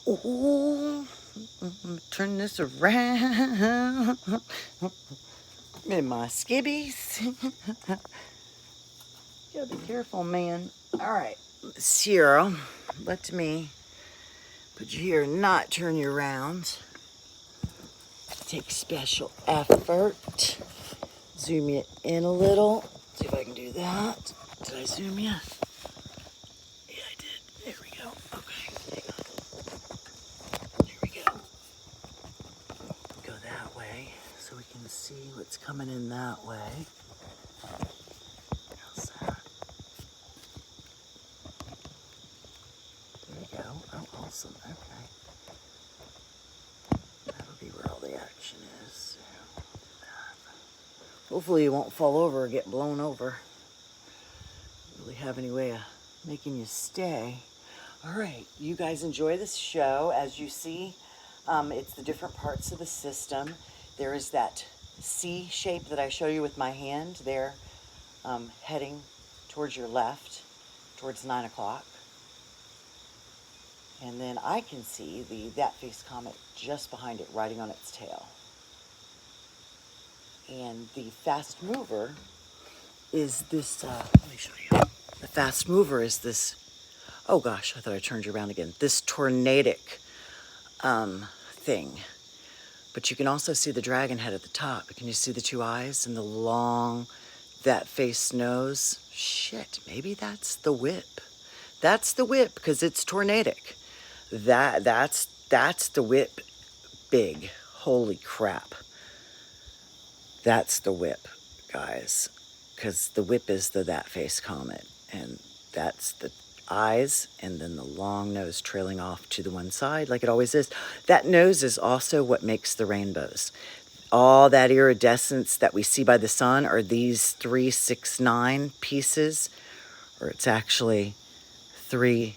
Ooh, turn this around. In my skibbies. You gotta be careful, man. All right, Sierra, let me put you here and not turn you around. Take special effort. Zoom you in a little. See if I can do that. Did I zoom you? Yeah, I did. There we go. Okay, hang on. There we go. Go that way so we can see what's coming in that way. How's that? There we go. Oh, awesome. Okay. That'll be where all the action is. So, hopefully you won't fall over or get blown over. Really have any way of making you stay. All right, you guys enjoy this show. As you see, it's the different parts of the system. There is that C shape that I show you with my hand there, heading towards your left, towards 9 o'clock. And then I can see the that face comet just behind it, riding on its tail. And the fast mover is this, let me show you. The fast mover is this, oh gosh, I thought I turned you around again. This tornadic thing. But you can also see the dragon head at the top. Can you see the two eyes and the long, that face nose? Shit, maybe that's the whip. That's the whip because it's tornadic. That's the whip big. Holy crap. That's the whip, guys. Because the whip is the that face comet. And that's the eyes and then the long nose trailing off to the one side like it always is. That nose is also what makes the rainbows. All that iridescence that we see by the sun are these 3, 6, 9 pieces, or it's actually 3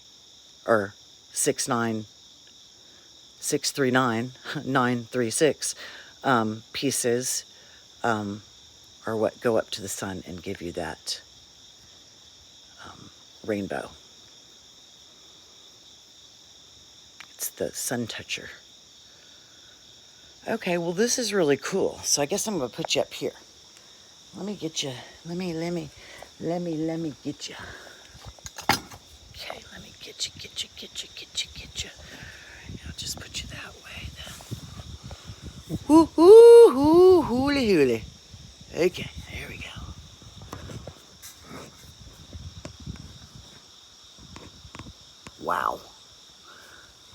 or 6, 9, 6, 3, 9, 9, 3, 6 pieces are what go up to the sun and give you that rainbow. It's the sun toucher. Okay, well this is really cool. So I guess I'm gonna put you up here. Let me get you. Let me get you. Okay, let me get you. I'll just put you that way then. Hooly. Okay, there we go. Wow.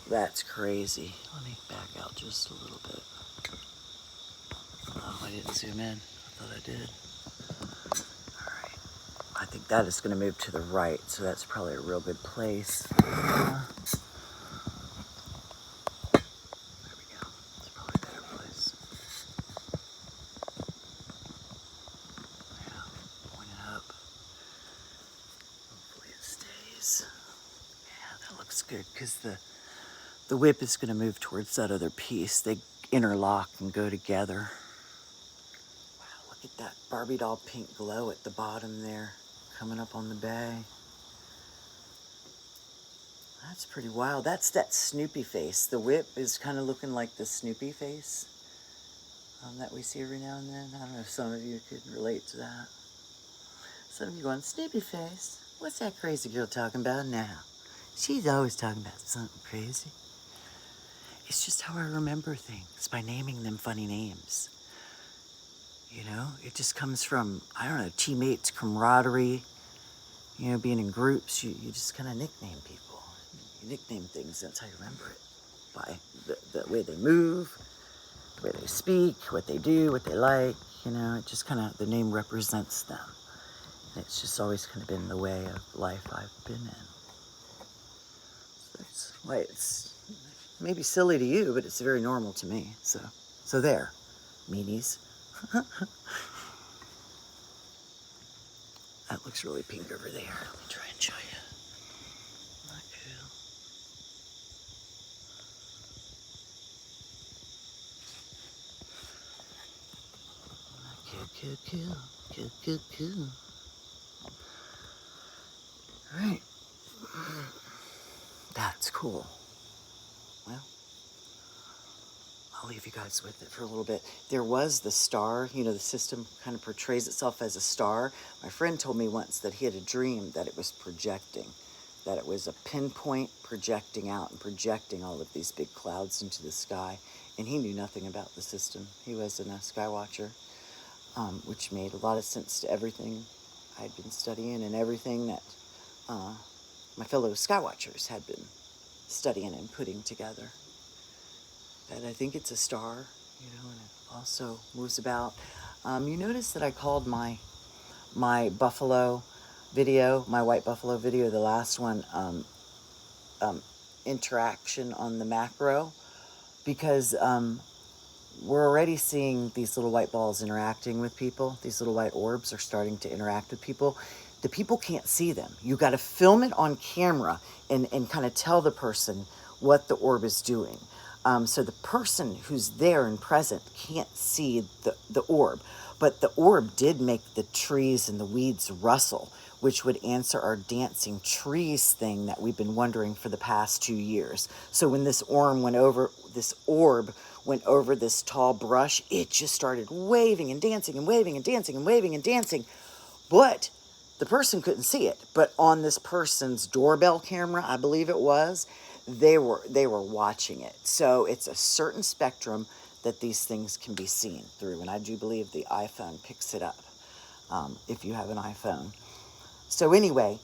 That's crazy. Let me back out just a little bit. Oh, I didn't zoom in. I thought I did. All right. I think that is going to move to the right, so that's probably a real good place. There we go. It's probably a better place. Yeah, point it up. Hopefully it stays. Yeah, that looks good because the whip is going to move towards that other piece. They interlock and go together. Wow, look at that Barbie doll pink glow at the bottom there, coming up on the bay. That's pretty wild. That's that Snoopy face. The whip is kind of looking like the Snoopy face that we see every now and then. I don't know if some of you could relate to that. Some of you going, Snoopy face? What's that crazy girl talking about now? She's always talking about something crazy. It's just how I remember things, by naming them funny names. You know, it just comes from, I don't know, teammates, camaraderie, you know, being in groups. You just kind of nickname people. You nickname things, that's how you remember it. By the way they move, the way they speak, what they do, what they like, you know, it just kind of, the name represents them. And it's just always kind of been the way of life I've been in. So that's why it's maybe silly to you, but it's very normal to me. So there, meanies. That looks really pink over there. Let me try and show you. Not cool. Cool. All right. That's cool. well, I'll leave you guys with it for a little bit. There was the star, you know, the system kind of portrays itself as a star. My friend told me once that he had a dream that it was projecting, that it was a pinpoint projecting out and projecting all of these big clouds into the sky. And he knew nothing about the system. He wasn't a sky watcher, which made a lot of sense to everything I'd been studying and everything that my fellow sky watchers had been studying and putting together. That I think it's a star, you know, and it also moves about. You notice that I called my buffalo video, my white buffalo video, the last one, interaction on the macro, because we're already seeing these little white balls interacting with people. These little white orbs are starting to interact with people. The people can't see them. You got to film it on camera and kind of tell the person what the orb is doing. So the person who's there and present can't see the orb. But the orb did make the trees and the weeds rustle, which would answer our dancing trees thing that we've been wondering for the past 2 years. So when this orb went over this tall brush, it just started waving and dancing and waving and dancing and waving and dancing. But the person couldn't see it. But on this person's doorbell camera, I believe it was, they were watching it. So it's a certain spectrum that these things can be seen through. And I do believe the iPhone picks it up, if you have an iPhone. So anyway,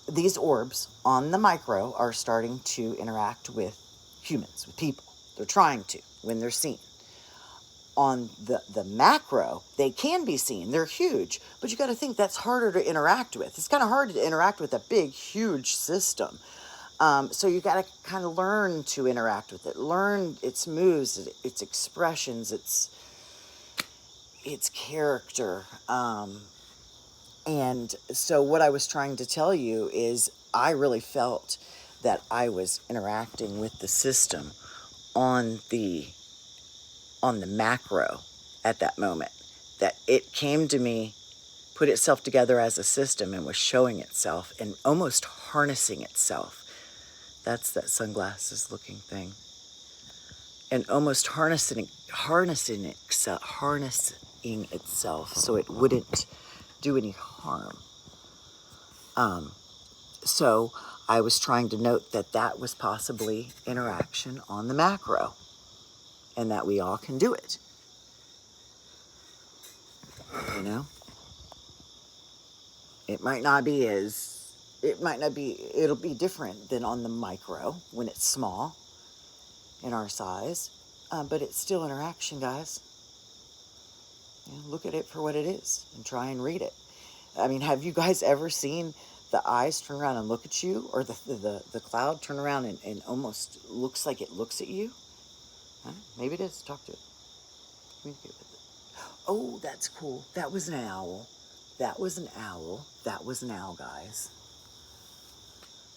these orbs on the micro are starting to interact with humans, with people. They're trying to when they're seen. On the macro, they can be seen. They're huge. But you got to think that's harder to interact with. It's kind of hard to interact with a big, huge system. So you got to kind of learn to interact with it. Learn its moves, its expressions, its character. And so what I was trying to tell you is I really felt that I was interacting with the system on the macro at that moment. That it came to me, put itself together as a system and was showing itself and almost harnessing itself. That's that sunglasses looking thing. And almost harnessing itself so it wouldn't do any harm. So I was trying to note that was possibly interaction on the macro and that we all can do it. You know? It'll be different than on the micro when it's small in our size, but it's still interaction, guys. You know, look at it for what it is and try and read it. I mean, have you guys ever seen the eyes turn around and look at you, or the cloud turn around and almost looks like it looks at you? Huh? Maybe it is. Talk to it. Communicate with it. Oh, that's cool. That was an owl. That was an owl. That was an owl, guys.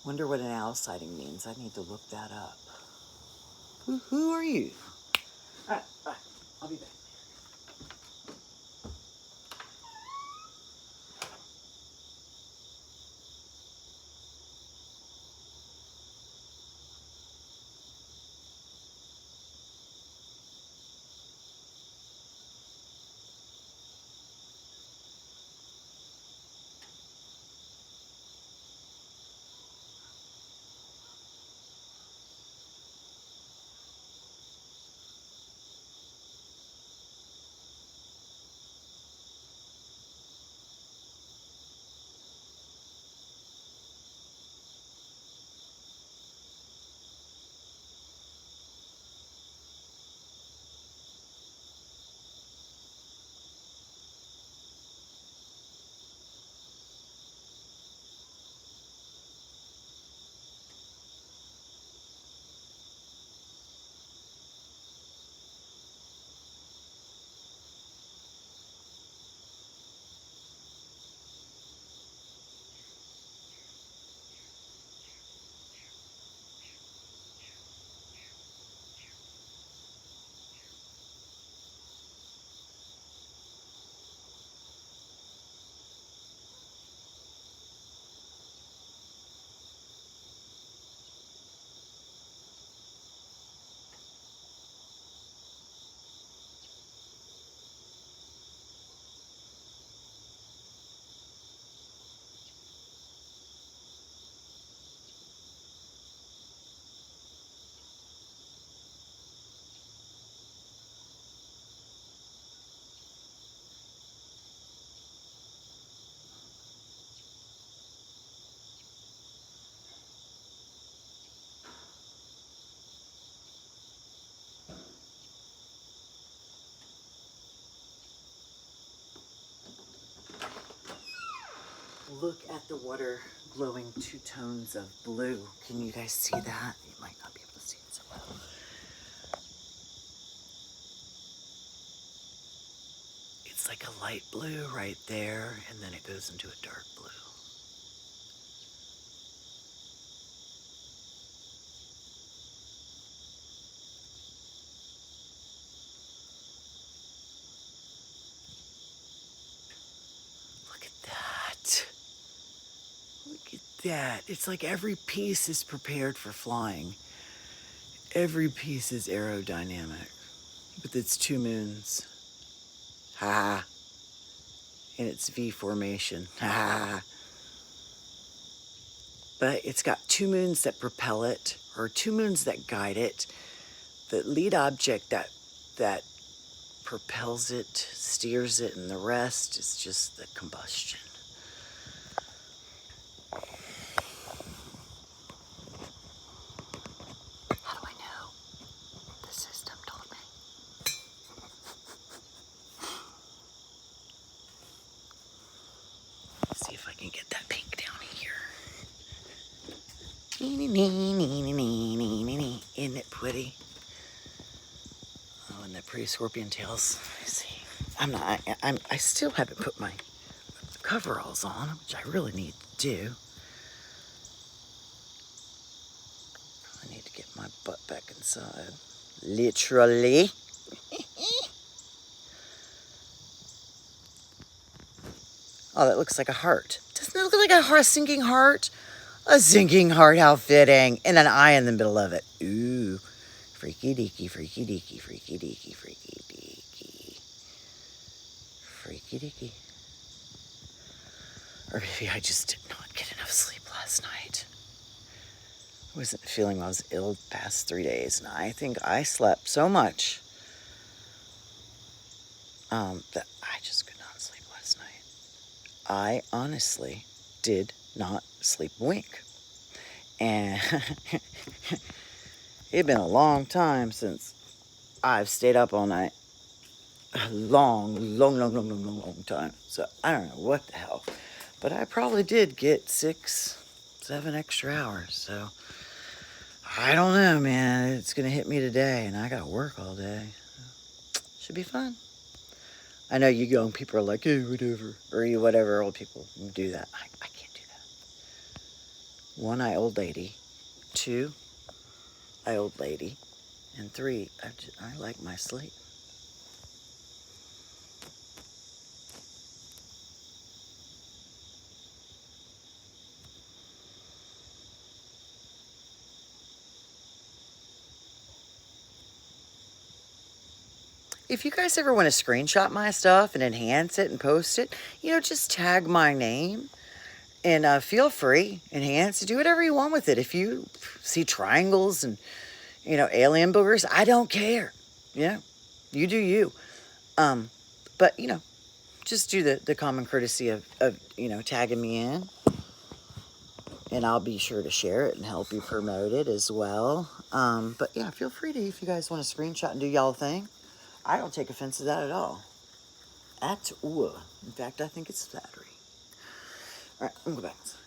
Wonder what an owl sighting means. I need to look that up. Who are you? All right. I'll be back. Look at the water glowing 2 tones of blue. Can you guys see that? You might not be able to see it so well. It's like a light blue right there, and then it goes into a dark blue. Look at that. Look at that. It's like every piece is prepared for flying. Every piece is aerodynamic with its 2 moons. Ha! In its V formation. Ha! But it's got 2 moons that propel it, or 2 moons that guide it. The lead object that propels it, steers it, and the rest is just the combustion. How do I know? The system told me. Let's see if I can get that pink down here. Isn't it pretty? Oh, and the pretty scorpion tails. I see. I still haven't put my coveralls on, which I really need to do. I need to get my butt back inside. Literally. Oh, that looks like a heart. Doesn't it look like a sinking heart? A sinking heart, how fitting. And an eye in the middle of it. Ooh. Freaky deaky, freaky deaky, freaky deaky, freaky deaky. Freaky deaky. Or maybe I just did not get enough sleep last night. I wasn't feeling I was ill the past 3 days, and I think I slept so much that I just could not sleep last night. I honestly did not sleep a wink. And it'd been a long time since I've stayed up all night. A long time. So I don't know what the hell. But I probably did get 6, 7 extra hours. So I don't know, man. It's going to hit me today, and I got to work all day. Should be fun. I know you young people are like, hey, whatever. Or you whatever old people do that. I can't do that. 1, I old lady. 2, I old lady. And 3, I like my sleep. If you guys ever want to screenshot my stuff and enhance it and post it, just tag my name and feel free, enhance, do whatever you want with it. If you see triangles and, alien boogers, I don't care. You do you. But, just do the common courtesy of tagging me in. And I'll be sure to share it and help you promote it as well. But yeah, feel free to, if you guys want to screenshot and do y'all thing. I don't take offense to that at all. At all. In fact, I think it's flattery. All right, I'm going to go back inside.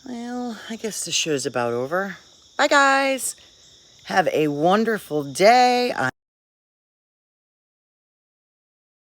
Well, I guess the show's about over. Bye, guys. Have a wonderful day.